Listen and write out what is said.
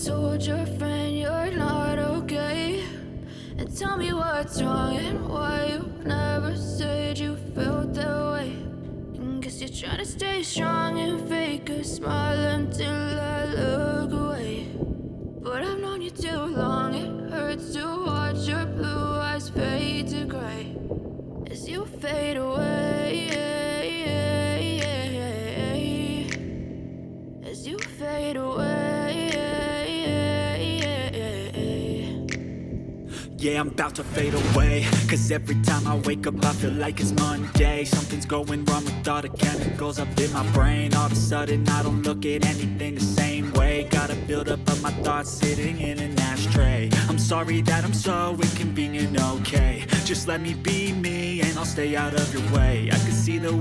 told your friend you're not okay? And tell me what's wrong and why you never said you felt that way. And guess you're trying to stay strong and fake a smile until I look away. But I've known you too long, it hurts to watch your blue eyes fade to gray as you fade away, as you fade away. Yeah, I'm about to fade away, cause every time I wake up I feel like it's Monday. Something's going wrong with all the chemicals up in my brain. All of a sudden I don't look at anything the same way. Got a buildup of my thoughts sitting in an ashtray. I'm sorry that I'm so inconvenient, okay? Just let me be me and I'll stay out of your way. I can see the way